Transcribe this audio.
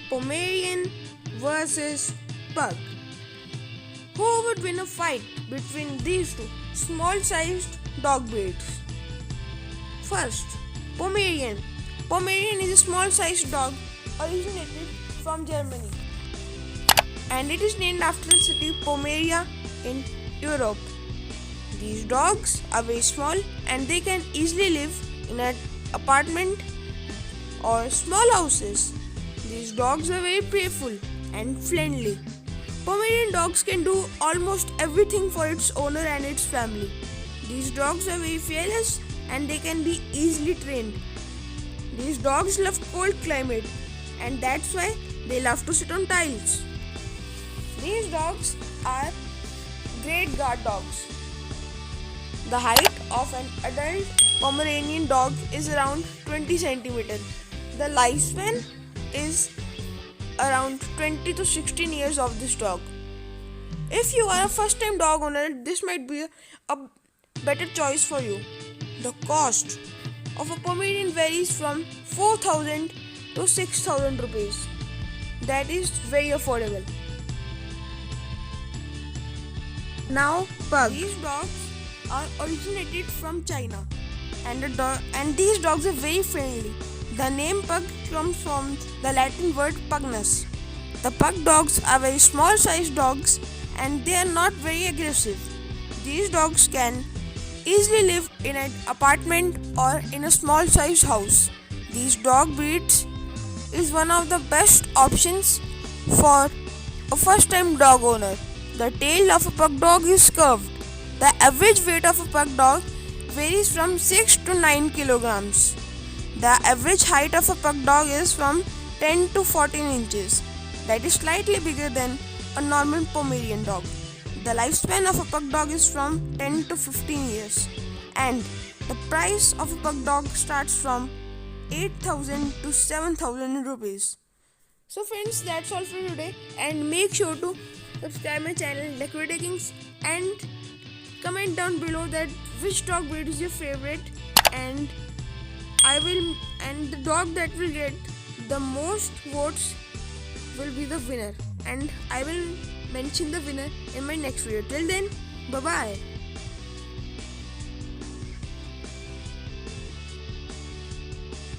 Pomeranian versus Pug. Who would win a fight between these two small-sized dog breeds? First, Pomeranian. Pomeranian is a small-sized dog originated from Germany, and it is named after the city Pomeria in Europe. These dogs are very small and they can easily live in an apartment or small houses. These dogs are very playful and friendly. Pomeranian dogs can do almost everything for its owner and its family. These dogs are very fearless and they can be easily trained. These dogs love cold climate and that's why they love to sit on tiles. These dogs are great guard dogs. The height of an adult Pomeranian dog is around 20 centimeters. The lifespan is around 20 to 16 years of this dog. If you are a first time dog owner, this might be a better choice for you. The cost of a Pomeranian varies from 4,000 to 6,000 rupees. That is very affordable. Now, Pug. These dogs are originated from China and these dogs are very friendly. The name Pug comes from the Latin word pugnus. The Pug dogs are very small sized dogs and they are not very aggressive. These dogs can easily live in an apartment or in a small sized house. These dog breeds is one of the best options for a first time dog owner. The tail of a pug dog is curved. The average weight of a pug dog varies from 6 to 9 kilograms. The average height of a pug dog is from 10 to 14 inches. That is slightly bigger than a normal Pomeranian dog. The lifespan of a pug dog is from 10 to 15 years. And the price of a pug dog starts from 8,000 to 7,000 rupees. So friends, that's all for today, and make sure to subscribe my channel Decorative Kings and comment down below that which dog breed is your favorite, and the dog that will get the most votes will be the winner, and I will mention the winner in my next video. Till then, bye bye.